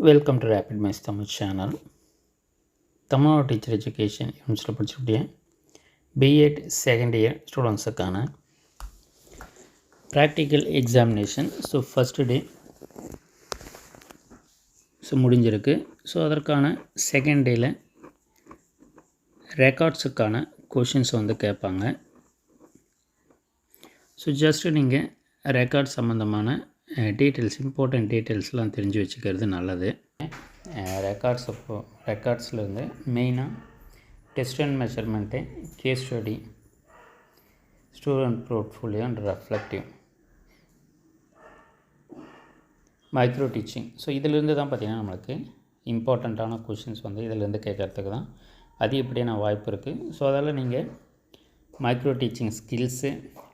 Welcome to rapid mice Tamil channel. Tamil Nadu teacher education யூனிவர்சிட்டியில் படிச்சுக்கூடிய BEd second year ஸ்டூடெண்ட்ஸுக்கான practical examination. So first day முடிஞ்சிருக்கு. So அதற்கான second டேயில் ரெக்கார்ட்ஸுக்கான கொஷின்ஸ் கேட்பாங்க. ஸோ ஜஸ்ட்டு நீங்கள் ரெக்கார்ட் சம்மந்தமான டீட்டெயில்ஸ், இம்பார்ட்டண்ட் டீட்டெயில்ஸ்லாம் தெரிஞ்சு வச்சுக்கிறது நல்லது. ரெக்கார்ட்ஸ்லேருந்து மெயினாக test and measurement, case study, student portfolio and reflective, micro teaching. So இதிலேருந்து தான் பார்த்திங்கன்னா நம்மளுக்கு இம்பார்ட்டண்ட்டான கொஷின்ஸ் இதிலேருந்து கேட்குறதுக்கு தான் அதிகப்படியான வாய்ப்பு இருக்குது. ஸோ அதால் நீங்கள் micro teaching skills,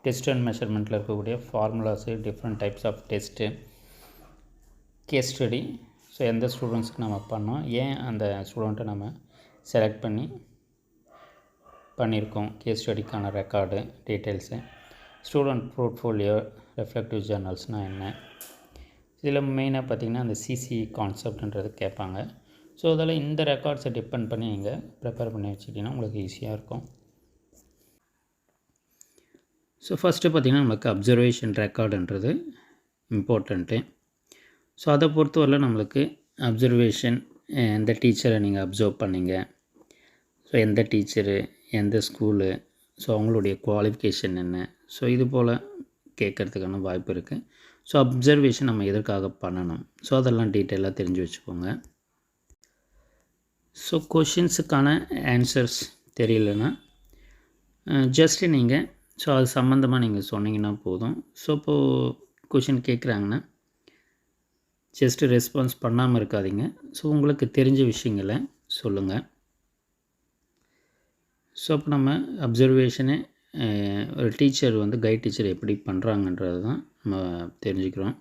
test and மெஷர்மெண்ட்டில் இருக்கக்கூடிய formulas, different types of test, case study. So எந்த ஸ்டூடெண்ட்ஸுக்கு நம்ம பண்ணோம், ஏன் அந்த ஸ்டூடெண்ட்டை நம்ம செலக்ட் பண்ணியிருக்கோம், கேஸ் ஸ்டடிக்கான record details, student portfolio, reflective ஜேர்னல்ஸ்னால் என்ன, இதில் மெயினாக பார்த்திங்கன்னா அந்த சிசி கான்செப்ட்ன்றது கேட்பாங்க. ஸோ அதில் இந்த ரெக்கார்ட்ஸை டிபெண்ட் பண்ணி நீங்கள் ப்ரிப்பேர் பண்ணி வச்சுக்கிட்டிங்கன்னா உங்களுக்கு ஈஸியாக இருக்கும். ஸோ ஃபஸ்ட்டு பார்த்திங்கன்னா நமக்கு அப்சர்வேஷன் ரெக்கார்டுன்றது இம்பார்ட்டண்ட்டு. ஸோ அதை பொறுத்தவரையில் நம்மளுக்கு அப்சர்வேஷன், எந்த டீச்சரை நீங்கள் அப்சர்வ் பண்ணிங்க, ஸோ எந்த டீச்சரு, எந்த ஸ்கூலு, ஸோ அவங்களுடைய குவாலிஃபிகேஷன் என்ன, ஸோ இது போல் கேட்குறதுக்கான வாய்ப்பு இருக்குது. ஸோ அப்சர்வேஷன் நம்ம எதற்காக பண்ணணும், ஸோ அதெல்லாம் டீட்டெயிலாக தெரிஞ்சு வச்சுக்கோங்க. ஸோ கொஷின்ஸுக்கான ஆன்சர்ஸ் தெரியலனா ஜஸ்ட்டு நீங்கள் ஸோ அது சம்மந்தமாக நீங்கள் சொன்னீங்கன்னா போதும். ஸோ இப்போது கொஷின் கேட்குறாங்கன்னா ஜஸ்ட்டு ரெஸ்பான்ஸ் பண்ணாமல் இருக்காதீங்க. ஸோ உங்களுக்கு தெரிஞ்ச விஷயங்களை சொல்லுங்கள். ஸோ அப்போ நம்ம அப்சர்வேஷனு ஒரு டீச்சர் கைட் டீச்சர் எப்படி பண்ணுறாங்கன்றது தான் நம்ம தெரிஞ்சுக்கிறோம்.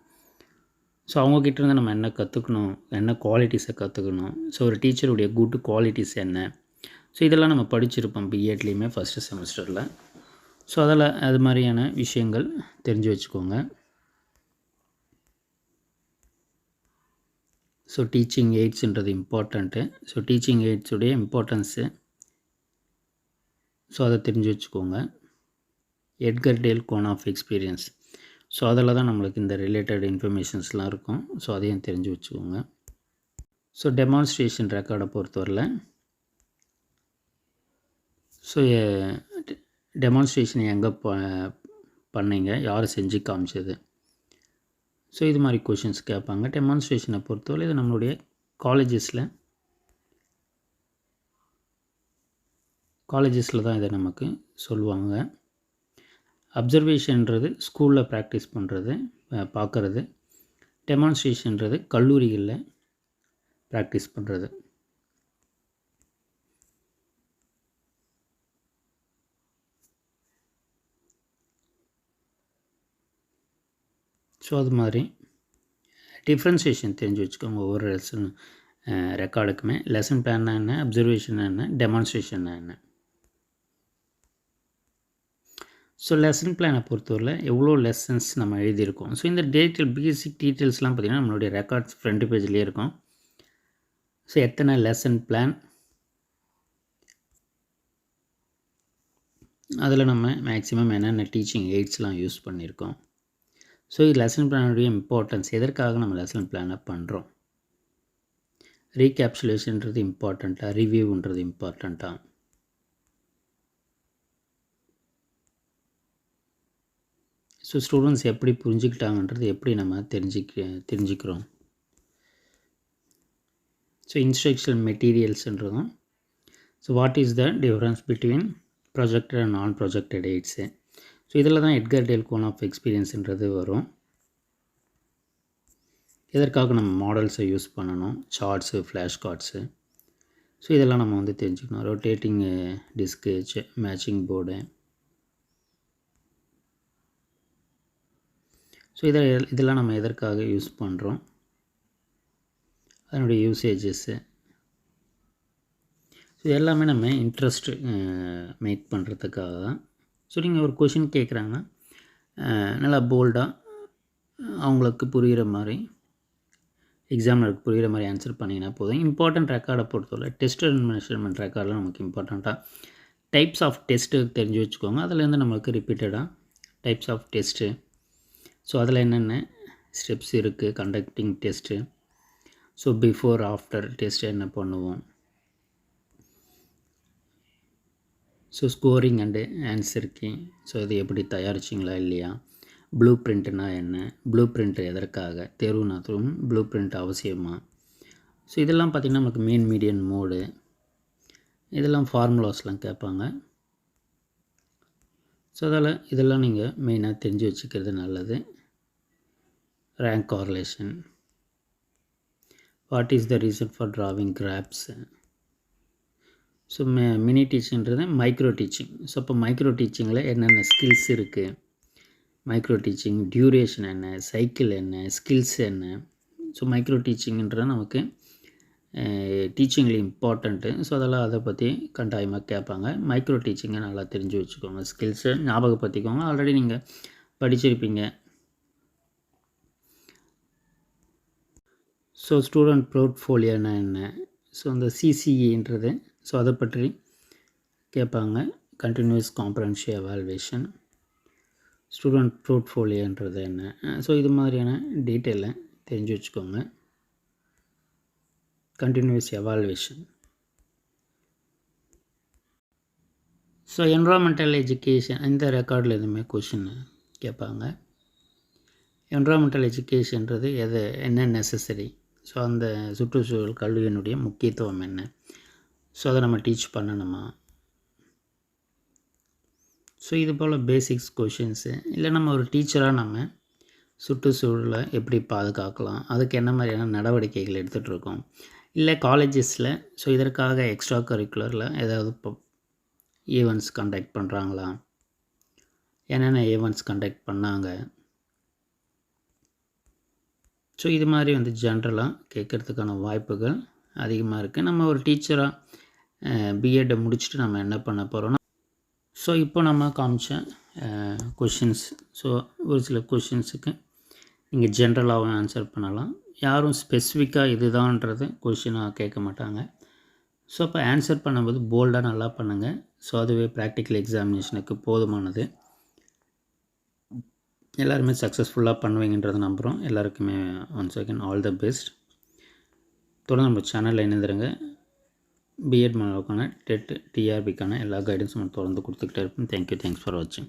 ஸோ அவங்கக்கிட்டேருந்து நம்ம என்ன கற்றுக்கணும், என்ன குவாலிட்டிஸை கற்றுக்கணும், ஸோ ஒரு டீச்சருடைய குட் குவாலிட்டிஸ் என்ன, ஸோ இதெல்லாம் நம்ம படிச்சிருப்போம் பிஎட்லேயுமே ஃபஸ்ட்டு செமஸ்டரில். ஸோ அதில் அது மாதிரியான விஷயங்கள் தெரிஞ்சு வச்சுக்கோங்க. ஸோ டீச்சிங் எய்ட்ஸுன்றது இம்பார்ட்டண்ட்டு. ஸோ டீச்சிங் எய்ட்ஸுடைய இம்பார்ட்டன்ஸு, ஸோ அதை தெரிஞ்சு வச்சுக்கோங்க. Edgar Dale cone of experience, so அதில் தான் நம்மளுக்கு இந்த ரிலேட்டட் இன்ஃபர்மேஷன்ஸ்லாம் இருக்கும். ஸோ அதையும் தெரிஞ்சு வச்சுக்கோங்க. ஸோ டெமான்ஸ்ட்ரேஷன் ரெக்கார்டை பொறுத்தவரையில் ஸோ டெமான்ஸ்ட்ரேஷன் எங்கே பண்ணிங்க, யார் செஞ்சு காமிச்சது, ஸோ இது மாதிரி கொஷின்ஸ் கேட்பாங்க. டெமான்ஸ்ட்ரேஷனை பொறுத்தவரை இது நம்மளுடைய காலேஜஸில் தான் இதை நமக்கு சொல்லுவாங்க. அப்சர்வேஷன்ன்றது ஸ்கூலில் ப்ராக்டிஸ் பண்ணுறது, பார்க்குறது. டெமான்ஸ்ட்ரேஷன்றது கல்லூரிகளில் ப்ராக்டிஸ் பண்ணுறது. ஸோ அது மாதிரி டிஃப்ரென்சியேஷன் தெரிஞ்சு வச்சுக்கோங்க. ஒவ்வொரு லெசன் ரெக்கார்டுக்குமே லெசன் பிளான்னா என்ன, அப்சர்வேஷன் என்ன, டெமான்ஸ்ட்ரேஷன் என்ன. ஸோ லெசன் பிளானை பொறுத்தவரையில் எவ்வளோ லெசன்ஸ் நம்ம எழுதியிருக்கோம், ஸோ இந்த பேசிக் டீட்டெயில்ஸ்லாம் பார்த்திங்கன்னா நம்மளுடைய ரெக்கார்ட்ஸ் ஃப்ரண்ட் பேஜ்லேயே இருக்கும். ஸோ எத்தனை லெசன் பிளான், அதில் நம்ம மேக்ஸிமம் என்னென்ன டீச்சிங் எய்ட்ஸ்லாம் யூஸ் பண்ணியிருக்கோம், ஸோ இது லெசன் பிளானுடைய இம்பார்ட்டன்ஸ், எதற்காக நம்ம லெசன் பிளானை பண்ணுறோம், ரீகேப்சுலேஷன்றது இம்பார்ட்டண்ட்டாக, ரிவ்யூன்றது இம்பார்ட்டண்ட்டாக, ஸோ ஸ்டூடெண்ட்ஸ் எப்படி புரிஞ்சுக்கிட்டாங்கன்றது எப்படி நம்ம தெரிஞ்சுக்கிறோம். ஸோ இன்ஸ்ட்ரக்ஷனல் மெட்டீரியல்ஸ்ன்றதும், so what is the difference between projected and non projected aids, so இதில் தான் எட்கர் டேல் கோன் ஆஃப் எக்ஸ்பீரியன்ஸுன்றது வரும். எதற்காக நம்ம மாடல்ஸை யூஸ் பண்ணணும், சார்ட்ஸு, ஃப்ளாஷ் கார்ட்ஸு, ஸோ இதெல்லாம் நம்ம தெரிஞ்சுக்கணும். Rotating disc, matching board, so இதெல்லாம் நம்ம எதற்காக யூஸ் பண்ணுறோம், அதனுடைய யூசேஜஸ்ஸு, ஸோ எல்லாமே நம்ம இன்ட்ரெஸ்ட் மேக் பண்ணுறதுக்காக தான். ஸோ நீங்கள் ஒரு கொஷின் கேட்குறாங்கன்னா நல்லா போல்டாக அவங்களுக்கு புரிகிற மாதிரி எக்ஸாமினருக்கு புரிகிற மாதிரி ஆன்சர் பண்ணிங்கன்னா போதும். இம்பார்ட்டன்ட் ரெக்கார்டை பொறுத்தவரை டெஸ்ட் அண்ட் மெஷர்மெண்ட் ரெக்கார்டில் நமக்கு இம்பார்ட்டண்ட்டாக டைப்ஸ் ஆஃப் டெஸ்ட்டு தெரிஞ்சு வச்சுக்கோங்க. அதுலேருந்து நம்மளுக்கு ரிப்பீட்டடாக டைப்ஸ் ஆஃப் டெஸ்ட்டு, ஸோ அதில் என்னென்ன ஸ்டெப்ஸ் இருக்குது, conducting test, so before after test என்ன பண்ணுவோம், so scoring and answer key, so இது எப்படி தயாரிச்சிங்களா இல்லையா, ப்ளூ பிரிண்ட்னா என்ன, ப்ளூ பிரிண்ட் எதற்காக, தேர்வுனாலும் ப்ளூ பிரிண்ட் அவசியமா, ஸோ இதெல்லாம் பார்த்திங்கன்னா நமக்கு மெயின் மீடியன் மோடு, இதெல்லாம் ஃபார்முலாஸ்லாம் கேட்பாங்க. ஸோ இதெல்லாம் நீங்கள் மெயினாக தெரிஞ்சு வச்சுக்கிறது நல்லது. Rank correlation, what is the reason for drawing graphs, so mini டீச்சிங்கிறது மைக்ரோ டீச்சிங். ஸோ இப்போ மைக்ரோ டீச்சிங்கில் என்னென்ன ஸ்கில்ஸ் இருக்குது, மைக்ரோ டீச்சிங் டியூரேஷன் என்ன, சைக்கிள் என்ன, ஸ்கில்ஸ் என்ன, ஸோ மைக்ரோ டீச்சிங்கிறது நமக்கு டீச்சிங்கில் இம்பார்ட்டண்ட்டு. ஸோ அதை பற்றி கட்டாயமாக கேட்பாங்க. மைக்ரோ டீச்சிங்கை நல்லா தெரிஞ்சு வச்சுக்கோங்க, ஸ்கில்ஸை ஞாபகப்படுத்திக்கோங்க, ஆல்ரெடி நீங்கள் படிச்சிருப்பீங்க. ஸோ ஸ்டூடெண்ட் போர்ட்ஃபோலியோனா என்ன, ஸோ அந்த சிசிஇன்றது, ஸோ அதை பற்றி கேட்பாங்க. கண்டினியூஸ் காம்ப்ரஹென்சிவ் எவால்வேஷன், ஸ்டூடெண்ட் போர்ட்ஃபோலியோன்றது என்ன, ஸோ இது மாதிரியான டீட்டெயிலை தெரிஞ்சு வச்சுக்கோங்க. Continuous evaluation, so environmental education, இந்த ரெக்கார்டில் எதுவுமே கொஷின் கேட்பாங்க. என்விரான்மெண்டல் எஜுகேஷன்றது என்ன நெசசரி, ஸோ அந்த சுற்றுச்சூழல் கல்வியினுடைய முக்கியத்துவம் என்ன, ஸோ அதை நம்ம டீச் பண்ணணுமா, ஸோ இது போல் பேசிக்ஸ் கொஷின்ஸு. இல்லை நம்ம ஒரு டீச்சராக நம்ம சுற்றுச்சூழலை எப்படி பாதுகாக்கலாம், அதுக்கு என்ன மாதிரியான நடவடிக்கைகள் எடுத்துகிட்ருக்கோம், இல்லை காலேஜஸில் ஸோ இதற்காக எக்ஸ்ட்ரா கரிக்குலரில் ஏதாவது இப்போ ஈவெண்ட்ஸ் கண்டக்ட் பண்ணுறாங்களா, என்னென்ன ஈவெண்ட்ஸ் கண்டக்ட் பண்ணாங்க, ஸோ இது மாதிரி ஜென்ரலாக கேட்குறதுக்கான வாய்ப்புகள் அதிகமாக இருக்குது. நம்ம ஒரு டீச்சராக பிஎட்டை முடிச்சுட்டு நம்ம என்ன பண்ண போகிறோன்னா, ஸோ இப்போ நம்ம காமிச்ச கொஷின்ஸ், ஸோ ஒரு சில கொஷின்ஸுக்கு நீங்கள் ஜென்ரலாகவும் ஆன்சர் பண்ணலாம். யாரும் ஸ்பெசிஃபிக்காக இதுதான்ன்றது கொஷினாக கேட்க மாட்டாங்க. ஸோ அப்போ ஆன்சர் பண்ணும்போது போல்டாக நல்லா பண்ணுங்கள். ஸோ அதுவே ப்ராக்டிக்கல் எக்ஸாமினேஷனுக்கு போதுமானது. எல்லாருமே சக்ஸஸ்ஃபுல்லாக பண்ணுவீங்கன்றதை நம்புகிறோம். எல்லாருக்குமே once again all the best. தொடர்ந்து நம்ம சேனலில் இணைந்துருங்க. பிஎட் மாணவருக்கான டெட் டிஆர்பிக்கான எல்லா கைடன்ஸும் தொடர்ந்து கொடுத்துக்கிட்டே இருப்போம். தேங்க்யூ, தேங்க்ஸ் ஃபார் வாட்சிங்.